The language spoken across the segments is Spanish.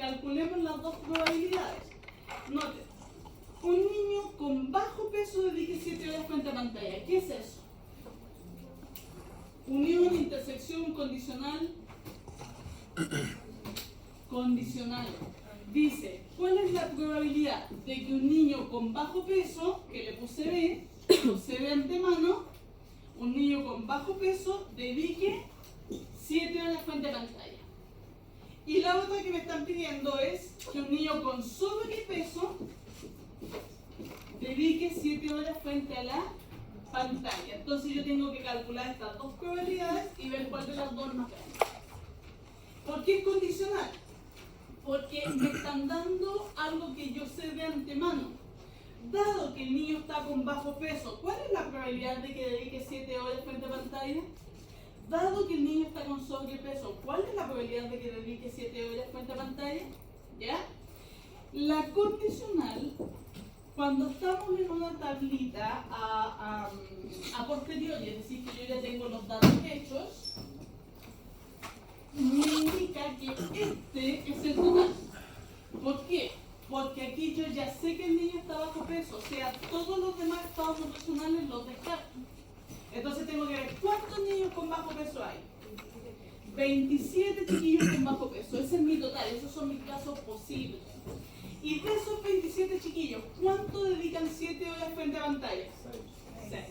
calculemos las dos probabilidades. Noten, un niño con bajo peso dedique 7 horas frente a pantalla. ¿Qué es eso? Unión, intersección, condicional. Condicional. Dice, ¿cuál es la probabilidad de que un niño con bajo peso, que le puse B, puse B antemano, un niño con bajo peso dedique 7 horas frente a pantalla? Y la otra que me están pidiendo es que un niño con sobrepeso dedique 7 horas frente a la pantalla. Entonces yo tengo que calcular estas dos probabilidades y ver cuál de las dos es más grande. ¿Por qué es condicional? Porque me están dando algo que yo sé de antemano. Dado que el niño está con bajo peso, ¿cuál es la probabilidad de que dedique 7 horas frente a pantalla? Dado que el niño está con sobrepeso, ¿cuál es la probabilidad de que dedique 7 horas frente a pantalla? ¿Ya? La condicional, cuando estamos en una tablita a posteriori, es decir, que yo ya tengo los datos hechos, me indica que este es el total. ¿Por qué? Porque aquí yo ya sé que el niño está bajo peso, o sea, todos los demás estados nutricionales los descarto. Entonces tengo que ver cuántos niños con bajo peso hay. 27 chiquillos con bajo peso, ese es mi total, esos son mis casos posibles. Y de esos 27 chiquillos, ¿cuánto dedican 7 horas frente a pantalla? 6.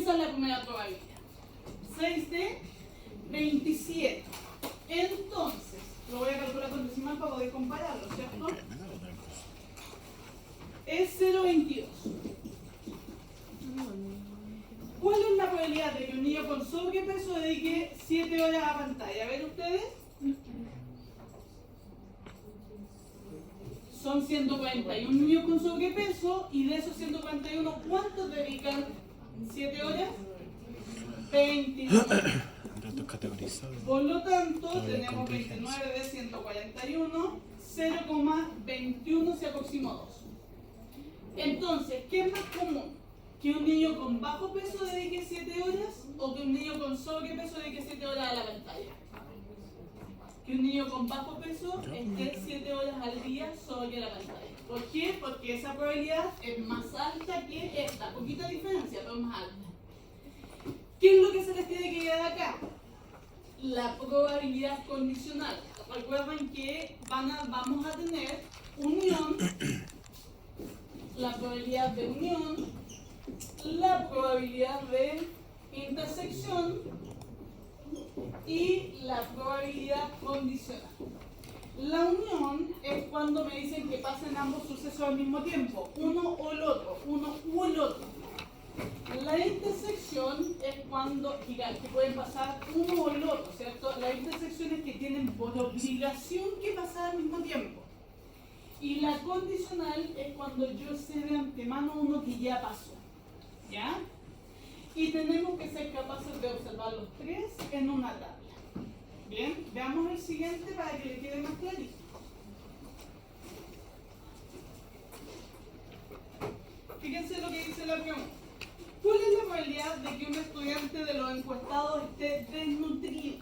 Esa es la primera probabilidad. 6 de 27. Entonces, lo voy a calcular con decimal para poder compararlo, ¿cierto? Es 0,22. ¿Cuál es la probabilidad de que un niño con sobrepeso dedique 7 horas a pantalla? A ver ustedes. Son 141 niños con sobrepeso y de esos 141, ¿cuántos dedican 7 horas? 22. Por lo tanto, tenemos 29 de 141, 0,21 se aproximó 2. Entonces, ¿qué es más común? ¿Que un niño con bajo peso dedique 7 horas o que un niño con sobrepeso dedique 7 horas a la pantalla? Que un niño con bajo peso esté 7 horas al día sobre la pantalla. ¿Por qué? Porque esa probabilidad es más alta que esta. Poquita diferencia, pero más alta. ¿Qué es lo que se les tiene que quedar acá? La probabilidad condicional. Recuerden que vamos a tener unión, la probabilidad de unión, la probabilidad de intersección y la probabilidad condicional. La unión es cuando me dicen que pasen ambos sucesos al mismo tiempo, uno o el otro, uno u el otro. La intersección es cuando, que pueden pasar uno o el otro, ¿cierto? La intersección es que tienen por obligación que pasar al mismo tiempo. Y la condicional es cuando yo sé de antemano uno que ya pasó, ¿ya? Y tenemos que ser capaces de observar los tres en una tabla. Bien, veamos el siguiente para que le quede más clarito. Fíjense lo que dice la pregunta. ¿Cuál es la probabilidad de que un estudiante de los encuestados esté desnutrido?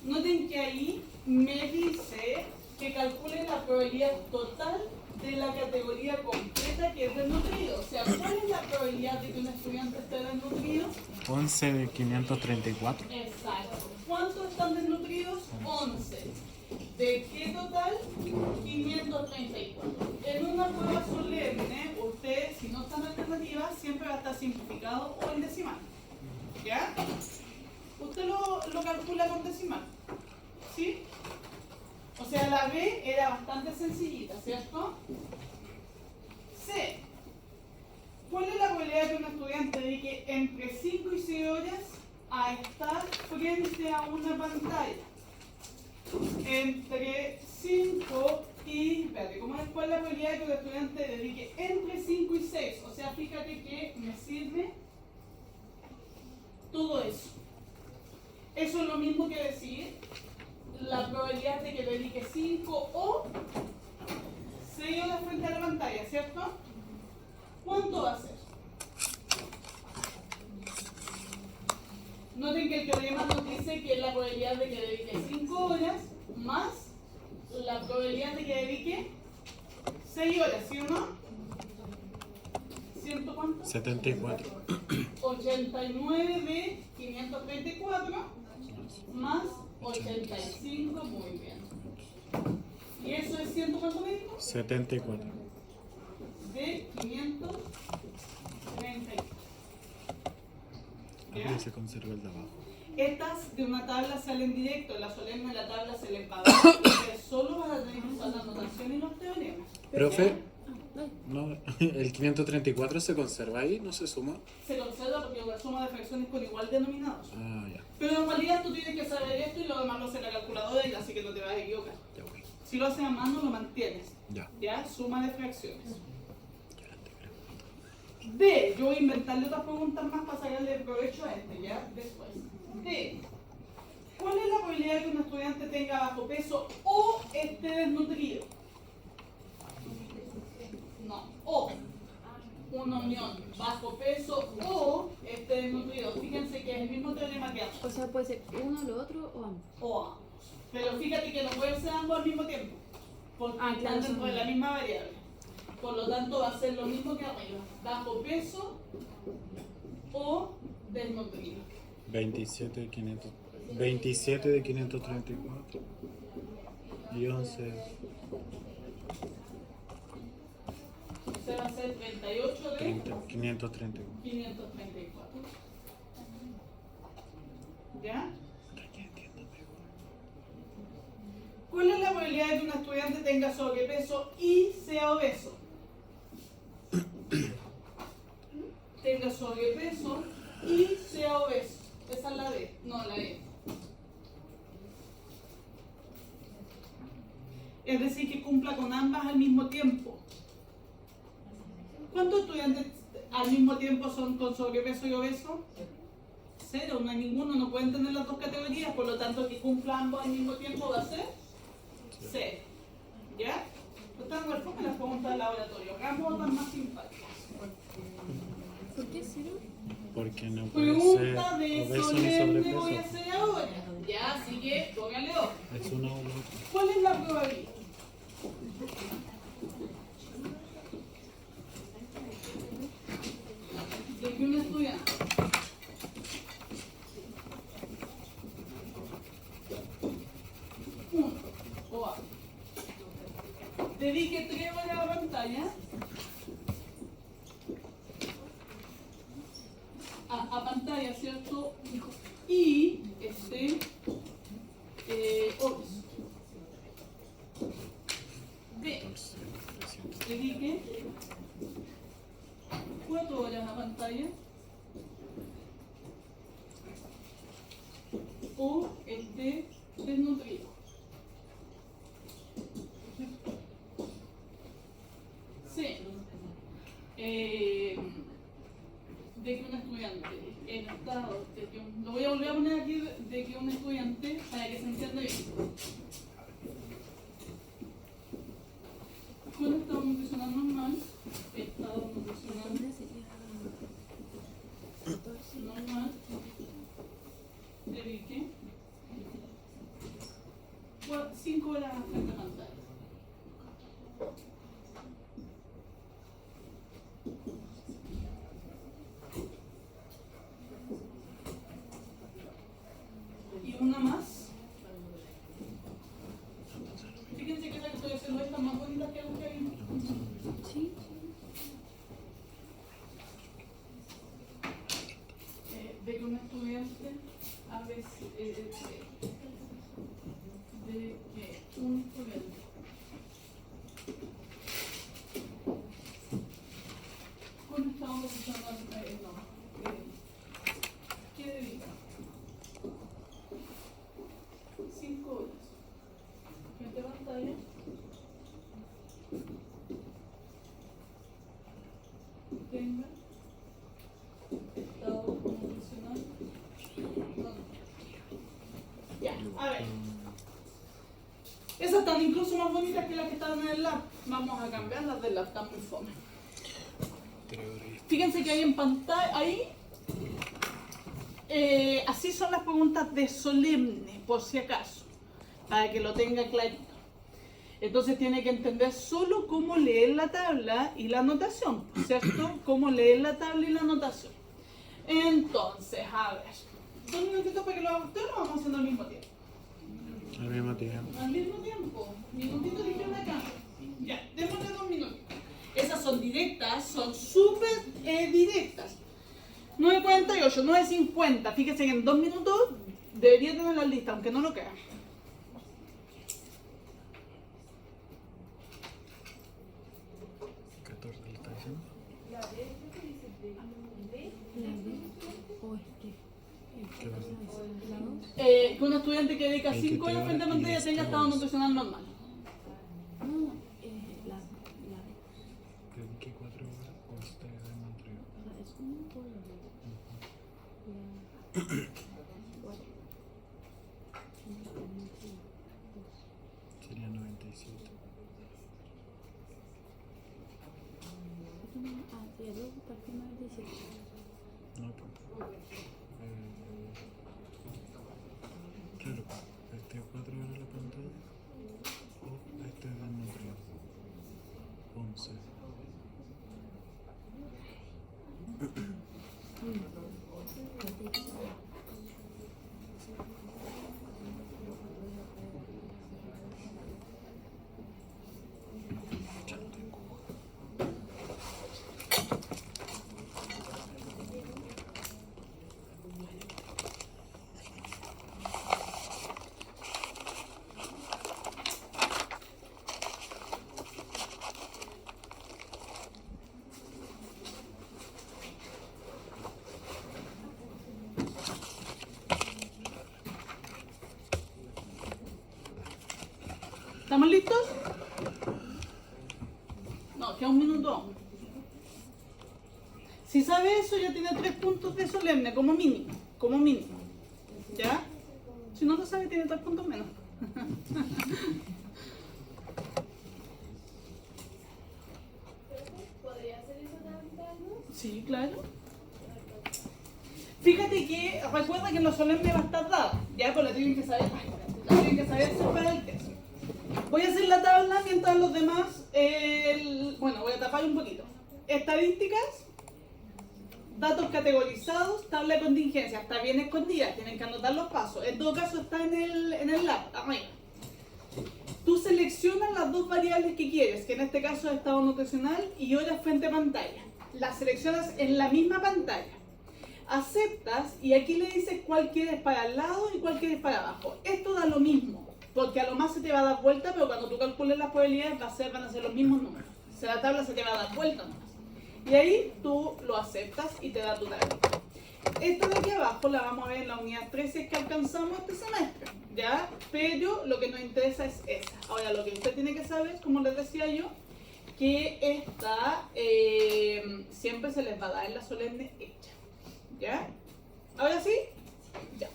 Noten que ahí me dice que calcule la probabilidad total de la categoría completa que es desnutrido. O sea, ¿cuál es la probabilidad de que un estudiante esté desnutrido? 11 de 534. Exacto. ¿Cuántos están desnutridos? 11. ¿De qué total? 534. En una prueba solemne, usted, si no está en alternativa, siempre va a estar simplificado o en decimal. ¿Ya? Usted lo calcula con decimal. ¿Sí? O sea, la B era bastante sencillita, ¿cierto? C. ¿Cuál es la probabilidad de que un estudiante dedique entre 5 y 6 horas a estar frente a una pantalla? Entre 5 y... Espérate, ¿cuál es la probabilidad de que un estudiante dedique entre 5 y 6? O sea, fíjate que me sirve todo eso. Eso es lo mismo que decir la probabilidad de que dedique 5 o 6 horas frente a la pantalla, ¿cierto? ¿Cuánto va a ser? Noten que el teorema nos dice que es la probabilidad de que dedique 5 horas más probabilidad de que dedique 6 horas, ¿sí o no? ¿Ciento cuánto? 74. 89 de 524 más 85, muy bien. ¿Y eso es 100 cuánto me dijo? 74. De 534. Ahora se conserva el de abajo. Estas de una tabla salen directo, la solemne de la tabla se les va a dar. Ustedes solo van a tener que usar la notación y los teoremas. Profe, no, el 534 se conserva ahí, no se suma. Se conserva porque es una suma de fracciones con igual denominador. Ah, ya. Pero en realidad tú tienes que saber esto y lo demás lo hace la calculadora, y así que no te vas a equivocar. Ya voy. Si lo haces a mano, lo mantienes. Ya. ¿Ya? Suma de fracciones. D. Yo voy a inventarle otras preguntas más para sacarle provecho a este, ¿ya? Después. D. ¿Cuál es la probabilidad de que un estudiante tenga bajo peso o esté desnutrido? No. O. Una unión. Bajo peso o esté desnutrido. Fíjense que es el mismo teorema que ambos. O sea, puede ser uno, lo otro o ambos. O ambos. Pero fíjate que no pueden ser ambos al mismo tiempo. Porque están dentro de la misma variable. Por lo tanto, va a ser lo mismo que arriba. Bajo peso o desnutrido. 27 de 534. Y 11. Se va a ser 38 de 534. 534. ¿Ya? ¿Cuál es la probabilidad de que un estudiante tenga sobrepeso y sea obeso? Tenga sobrepeso y sea obeso. Esa es la D, no la E. Es decir, que cumpla con ambas al mismo tiempo. ¿Cuántos estudiantes al mismo tiempo son con sobrepeso y obeso? 0, no hay ninguno, no pueden tener las dos categorías, por lo tanto que cumpla ambos al mismo tiempo va a ser 0. ¿Ya? ¿Están de acuerdo con las preguntas del laboratorio? Hagamos otras más simpáticas. ¿Por qué cero? Porque no puede ser Pregunta de obeso ni solemne voy a sobrepeso. hacer ahora. Ya, así que póngale ojo. Es uno o lo otro. ¿Cuál es la probabilidad? De que un estudiante o A dedique 3 horas a la pantalla a pantalla, ¿cierto? Y obeso. B. 14, 300. Dedique 4 horas a pantalla o esté desnutrido. C. De que un estudiante en estado de que lo voy a volver a poner aquí de que un estudiante, para que se entienda bien, con estado nutricional normal, estado nutricional normal, dedique 5 horas frente a pantalla. Y una más. Fíjense que la que estoy haciendo está más bonita que la que vimos. Sí. De que un estudiante a veces de que un estudiante con estado nutricional ¿qué dedica? 5 horas frente a pantalla tenga estado nutricional normal. Ya, a ver. Esas están incluso más bonitas que las que estaban en el lab. Vamos a cambiar las del lab, están muy fome. Fíjense que hay en pantalla, ahí, así son las preguntas de solemne, por si acaso, para que lo tenga clarito. Entonces tiene que entender solo cómo leer la tabla y la anotación, ¿cierto? Cómo leer la tabla y la anotación. Entonces, a ver, 2 minutitos para que lo haga usted, lo vamos haciendo al mismo tiempo. Al mismo tiempo. Al mismo tiempo. Minutitos dijeron acá. Ya, démosle 2 minutos. Esas son directas, son súper directas. 9:48, 9:50. Fíjese que en 2 minutos debería tener la lista, aunque no lo crea. La D o es que. ¿Qué pasa? La 2. Que un estudiante que dedica El 5 que te horas frente a da pantalla y tenga esto estado es. nutricional normal. No, la D. Dediqué 4 horas o usted de nutrió. O sea, es 1 por la D. La 4. Sería 97. Ah, sí, a 2 partir 97. No, pues. Claro, este 4 horas la pantalla o este de nutrió. 11. Ya lo tengo. ¿Estamos listos? No, queda 1 minuto. Si sabe eso, ya tiene 3 puntos de solemne, como mínimo. Como mínimo. ¿Ya? Si no lo sabe, tiene 3 puntos menos. ¿Podría hacer eso también? Sí, claro. Fíjate que, recuerda que en los solemnes va a estar dado. Ya, pues la tienen que saber. La tienen que saber hacer para el test. Voy a hacer la tabla mientras los demás, bueno, voy a tapar un poquito. Estadísticas, datos categorizados, tabla de contingencia. Está bien escondida, tienen que anotar los pasos. En todo caso está en el lab, arriba. Tú seleccionas las 2 variables que quieres, que en este caso es estado nutricional y horas frente a pantalla. Las seleccionas en la misma pantalla. Aceptas y aquí le dices cuál quieres para el lado y cuál quieres para abajo. Esto da lo mismo, porque a lo más se te va a dar vuelta, pero cuando tú calcules las probabilidades van a ser los mismos números. O sea, la tabla se te va a dar vuelta nomás. Y ahí tú lo aceptas y te da tu tabla. Esta de aquí abajo la vamos a ver en la unidad 13 que alcanzamos este semestre, ¿ya? Pero lo que nos interesa es esa. Ahora, lo que usted tiene que saber, como les decía yo, que esta siempre se les va a dar en la solemne hecha, ¿ya? ¿Ahora sí? Ya.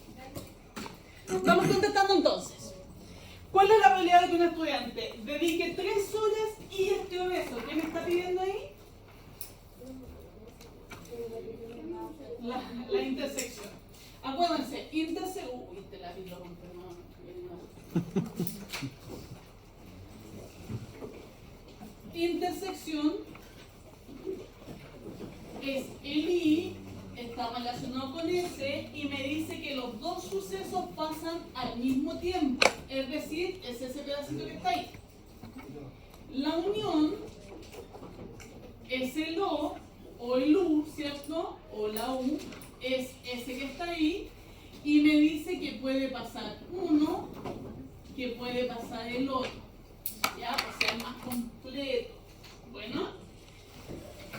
Vamos contestando entonces. ¿Cuál es la probabilidad de que un estudiante dedique 3 horas y esté obeso? ¿Qué me está pidiendo ahí? La intersección. Acuérdense, intersección. Uy, te la vi, lo compré, intersección es el I, está relacionado con S y me dice que los 2 sucesos pasan al mismo tiempo. Es decir, es ese pedacito que está ahí. La unión es el O el U, ¿cierto? O la U es ese que está ahí y me dice que puede pasar uno, que puede pasar el otro, ¿ya? O sea, más completo. Bueno,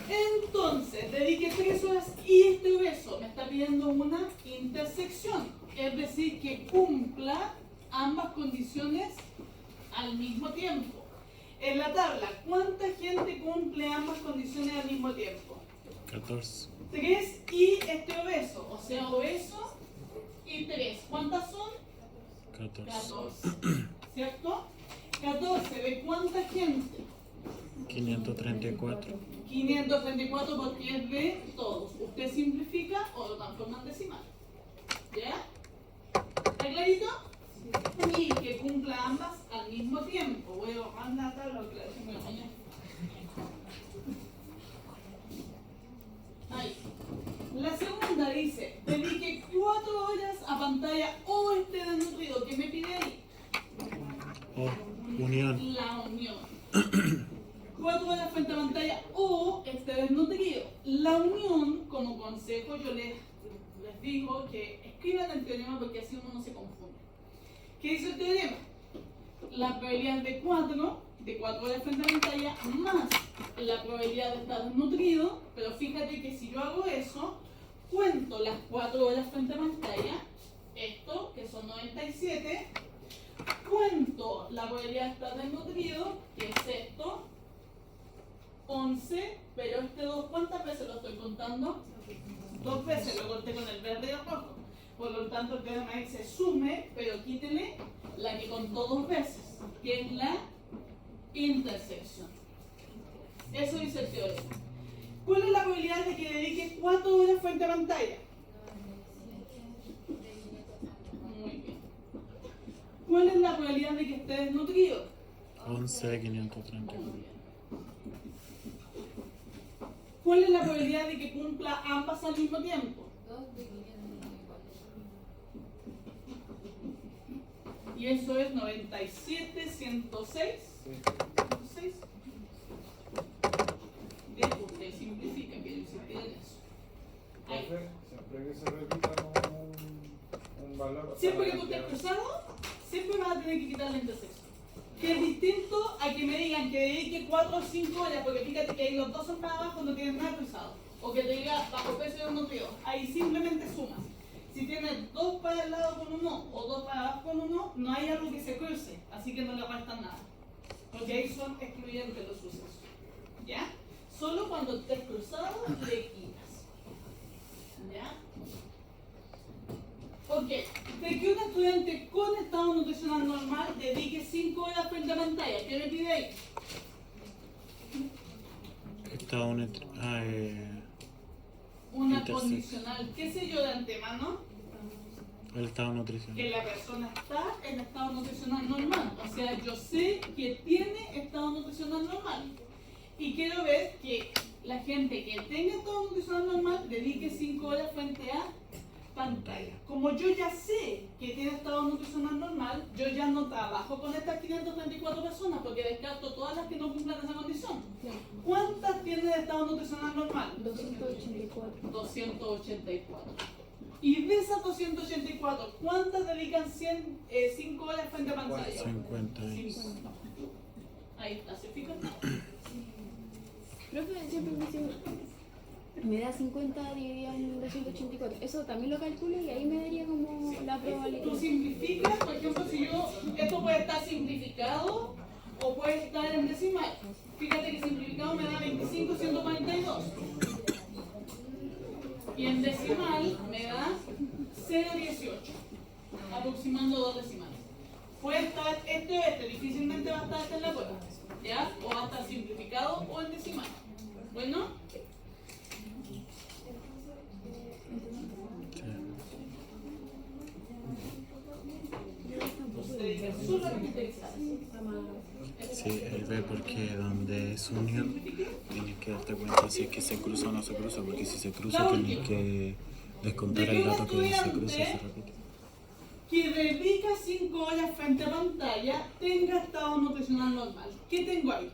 entonces, dedique 3 horas y este obeso me está pidiendo una intersección, es decir, que cumpla ambas condiciones al mismo tiempo. En la tabla, ¿cuánta gente cumple ambas condiciones al mismo tiempo? 14. 3 y este obeso, o sea, obeso y 3. ¿Cuántas son? 14. 14. ¿Cierto? 14, ¿de cuánta gente? 534. 534 porque es de todos. Usted simplifica o lo transforma en decimal. ¿Ya? ¿Está clarito? Y que cumpla ambas al al mismo tiempo. Voy a bajar la tabla porque la dejé muy mañana. Ahí. La segunda dice, dedique 4 horas a pantalla o esté desnutrido. ¿Qué me pide ahí? Oh, unión. La unión. 4 horas frente a pantalla o esté desnutrido. La unión, como consejo, yo les digo que escriban el teorema porque así uno no se confunde. ¿Qué dice el teorema? La probabilidad de 4 horas frente a pantalla más la probabilidad de estar desnutrido, pero fíjate que si yo hago eso, cuento las 4 horas frente a pantalla, esto que son 97, cuento la probabilidad de estar desnutrido, que es esto, 11, pero este 2, ¿cuántas veces lo estoy contando? 2 veces, lo conté con el verde y el rojo. Por lo tanto, el teorema dice sume, pero quítele la que contó 2 veces, que es la intersección. Eso dice el teorema. ¿Cuál es la probabilidad de que dedique 4 horas frente a pantalla? Muy bien. ¿Cuál es la probabilidad de que esté desnutrido? 11.534. Muy bien. ¿Cuál es la probabilidad de que cumpla ambas al mismo tiempo? Y eso es 97, 106. 106. Bien, usted simplifica, quiero insistir en eso. Ahí. Siempre que se repita un valor. Siempre que tú estés cruzado, siempre vas a tener que quitar la intersección. Que es distinto a que me digan que dedique 4 o 5 horas, porque fíjate que ahí los dos son para abajo, no tienen nada cruzado. O que te diga bajo peso y desnutrido. Ahí simplemente sumas. Si tienes 2 para el lado con uno o 2 para abajo con uno, no hay algo que se cruce, así que no le restan nada. Porque ahí son excluyentes los sucesos. ¿Ya? Solo cuando estés cruzado le quitas. ¿Ya? Ok, de que un estudiante con estado nutricional normal dedique 5 horas frente a pantalla. ¿Qué me pide ahí? Estado Una intersección. condicional, qué sé yo de antemano, El estado que nutricional. la persona está en estado nutricional normal. O sea, yo sé que tiene estado nutricional normal. Y quiero ver que la gente que tenga estado nutricional normal dedique 5 horas frente a pantalla. Como yo ya sé que tiene estado nutricional normal, yo ya no trabajo con estas 534 personas porque descarto todas las que no cumplan esa condición. ¿Cuántas tienen estado nutricional normal? 284. 284. Y de esas 284, ¿cuántas dedican 5 horas frente a pantalla? 50. 50. Ahí está, ¿se fijan? Profe, siempre me da 50 dividido en 284. Eso también lo calculo y ahí me daría como la probabilidad. Tú simplificas, por ejemplo, si yo, esto puede estar simplificado o puede estar en decimal. Fíjate que simplificado me da 25,142. Y en decimal me da 0,18, aproximando 2 decimales. Puede estar este o este, difícilmente va a estar este en la prueba, ¿ya? O va a estar simplificado o en decimal. Bueno, ustedes solo a utilizar. Sí, él ve porque donde es unión tienes que darte cuenta si es que se cruza o no se cruza, porque si se cruza tienes que descontar el dato que se cruza y se repite. Que dedica 5 horas frente a pantalla tenga estado nutricional normal. ¿Qué tengo ahí?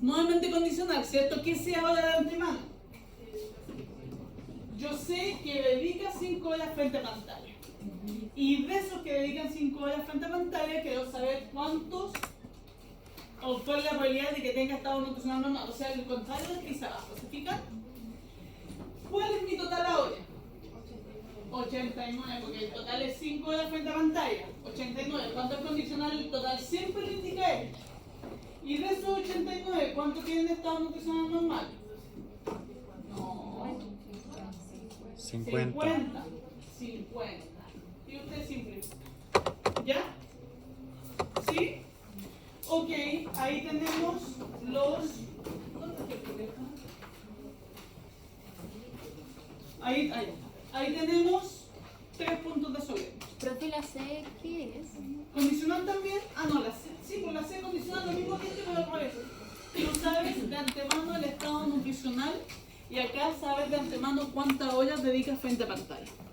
Nuevamente condicional, ¿cierto? ¿Qué sé ahora de antemano? Yo sé que dedica 5 horas frente a pantalla. Y de esos que dedican 5 horas frente a pantalla, quiero saber cuántos o cuál es la probabilidad de que tenga estado nutricional normal. O sea, el contrario del que dice abajo. ¿Se fijan? ¿Cuál es mi total ahora? 89, porque el total es 5 horas frente a pantalla. 89. ¿Cuánto es condicional el total? Siempre lo indica él. Y de esos 89, ¿cuánto tienen estado nutricional normal? No. 50. 50. Y usted simplifica. ¿Ya? ¿Sí? Ok, ahí tenemos los... ¿Dónde está el teléfono? Ahí tenemos 3 puntos de sodio. Profe, la C, ¿qué es? Condicional también, no, la C, sí, pues la C condicional lo mismo que pero al revés. Tú sabes de antemano el estado nutricional y acá sabes de antemano cuántas horas dedicas frente a pantalla.